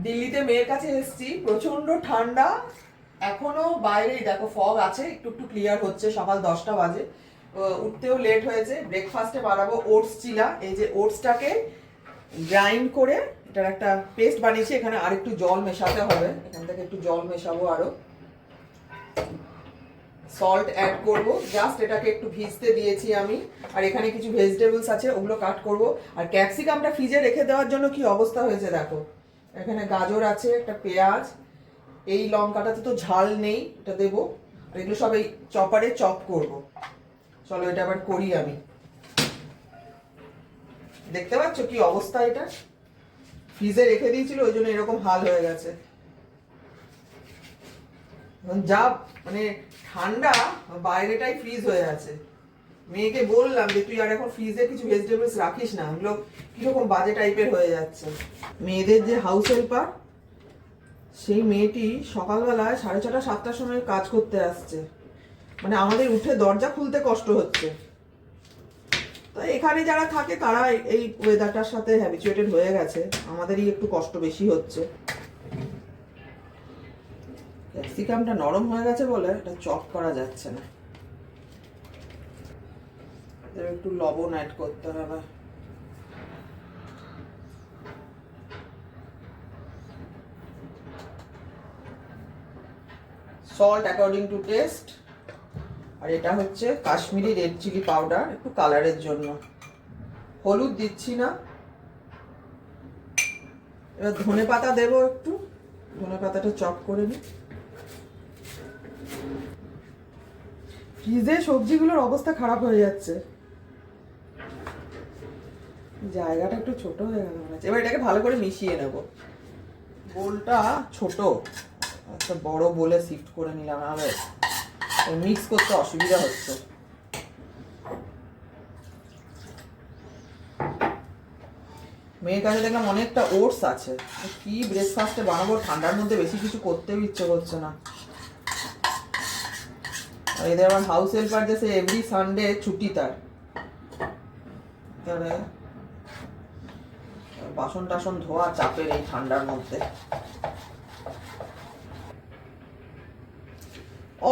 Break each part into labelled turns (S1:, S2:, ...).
S1: দিল্লিতে মেয়ের কাছে এসেছি, প্রচন্ড ঠান্ডা। এখনো বাইরে দেখো ফগ আছে, একটু একটু ক্লিয়ার হচ্ছে। সকাল 10টা বাজে, উঠতেও লেট হয়েছে। ব্রেকফাস্টে বানাবো ওটস চিলা। এই যে ওটসটাকে গ্রাইন্ড করে এটার একটা পেস্ট বানিয়েছি। এখানে আর একটু জল মেশাতে হবে, এখান থেকে একটু জল মেশাবো, আরো সল্ট অ্যাড করব। জাস্ট এটাকে একটু ভিজতে দিয়েছি আমি। আর এখানে কিছু ভেজিটেবলস আছে, ওগুলো কাট করব। আর ক্যাপসিকামটা ফ্রিজে রেখে দেওয়ার জন্য কি অবস্থা হয়েছে দেখো। এখানে গাজর আছে, একটা পেঁয়াজ, এই লঙ্কাটাতে তো ঝাল নেই, এটা দেবো। আর এগুলো সব এই চপারে চপ করব। চলো এটা আবার করি আমি। দেখতে পাচ্ছ কি অবস্থা, এটা ফ্রিজে রেখে দিয়েছিল, ওই জন্য এরকম হাল হয়ে গেছে। যা মানে ঠান্ডা, বাইরেটাই ফ্রিজ হয়ে আছে। মেয়েকে বললাম যে তুই আর এখন ফ্রিজে কিছু ভেজিটেবলস রাখিস না, ওগুলো কিরকম বাজে টাইপের হয়ে যাচ্ছে। মেয়েদের যে হাউস হেল্পার, সেই মেয়েটি সকালবেলায় 6:30 7টার সময় কাজ করতে আসছে। মানে আমাদের উঠে দরজা খুলতে কষ্ট হচ্ছে। তো এখানে যারা থাকে তারা এই ওয়েদারটার সাথে হ্যাবিচুয়েটেড হয়ে গেছে, আমাদেরই একটু কষ্ট বেশি হচ্ছে। ক্যাপসিকামটা নরম হয়ে গেছে বলে এটা চপ করা যাচ্ছে না, একটু লবণ অ্যাড করতে হবে। Salt according to taste. আর এটা হচ্ছে কাশ্মীরি রেড চিলি পাউডার, একটু কালারের জন্য। হলুদ দিচ্ছি না। এবার ধনে পাতা দেবো একটু, ধনে পাতাটা চপ করে নিই। ফ্রিজে সবজিগুলোর অবস্থা খারাপ হয়ে যাচ্ছে, জায়গাটা একটু ছোট হয়ে গেল। এবার এটাকে ভালো করে মিশিয়ে নেব। বোলটা ছোট, একটা বড় বোলে শিফট করে নিলাম, নাহলে মিক্স করতে অসুবিধা হচ্ছে। মেয়ের কাছে দেখলাম অনেকটা ওটস আছে, কি ব্রেকফাস্টে বানাবো, ঠান্ডার মধ্যে বেশি কিছু করতেও ইচ্ছে করছে না। আর এদের আমার হাউস হেল্পার যে এভরি সানডে ছুটি, তার বাসন টাসন ধোয়া চাপের এই ঠান্ডার মধ্যে।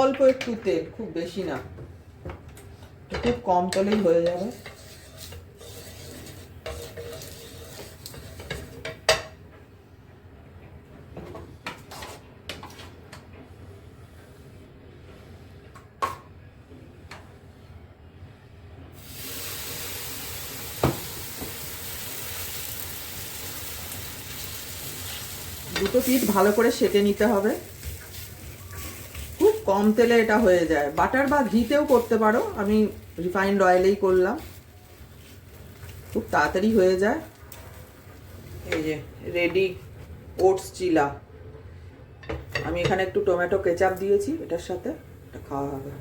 S1: অল্প একটু তেল, খুব বেশি না, খুব কম তেলেই হয়ে যাবে। দুটো পিঠ ভালো করে সেঁকে নিতে হবে, খুব কম তেলে এটা হয়ে যায়। বাটার বা ঘিতেও করতে পারো, আমি রিফাইন্ড অয়েলেই করলাম, খুব তাড়াতাড়ি হয়ে যায়। এই যে রেডি ওটস চিলা। আমি এখানে একটু টমেটো কেচাপ দিয়েছি, এটার সাথে এটা খাওয়া হবে।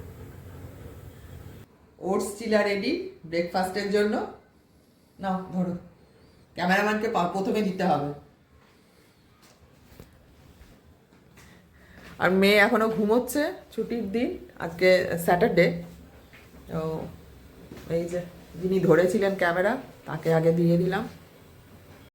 S1: ওটস চিলা রেডি ব্রেকফাস্টের জন্য। নাও ধরো, ক্যামেরাম্যানকে প্রথমে দিতে হবে। আর মেয়ে এখনো ঘুমোচ্ছে, ছুটির দিন, আজকে স্যাটারডে। তো এই যে যিনি ধরেছিলেন ক্যামেরা, তাকে আগে দিয়ে দিলাম।